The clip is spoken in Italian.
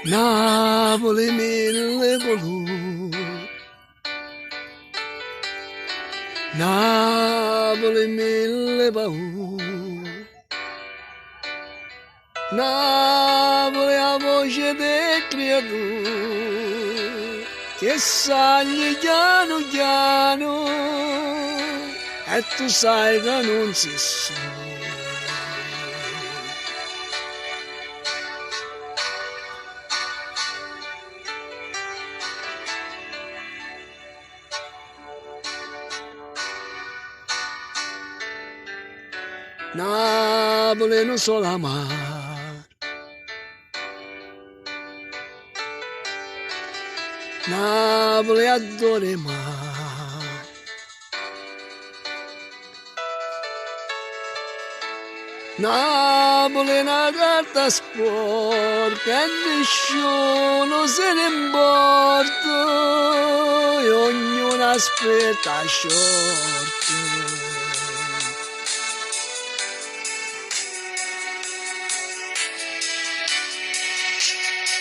Napoli mille colori, Napoli mille paure, Napoli a voce delle creature che sagli piano piano e tu sai che non si sono. Napoli non so la mare, Napoli adora mare, Napoli è una carta sporca e nessuno se ne importa e ognuno aspetta short.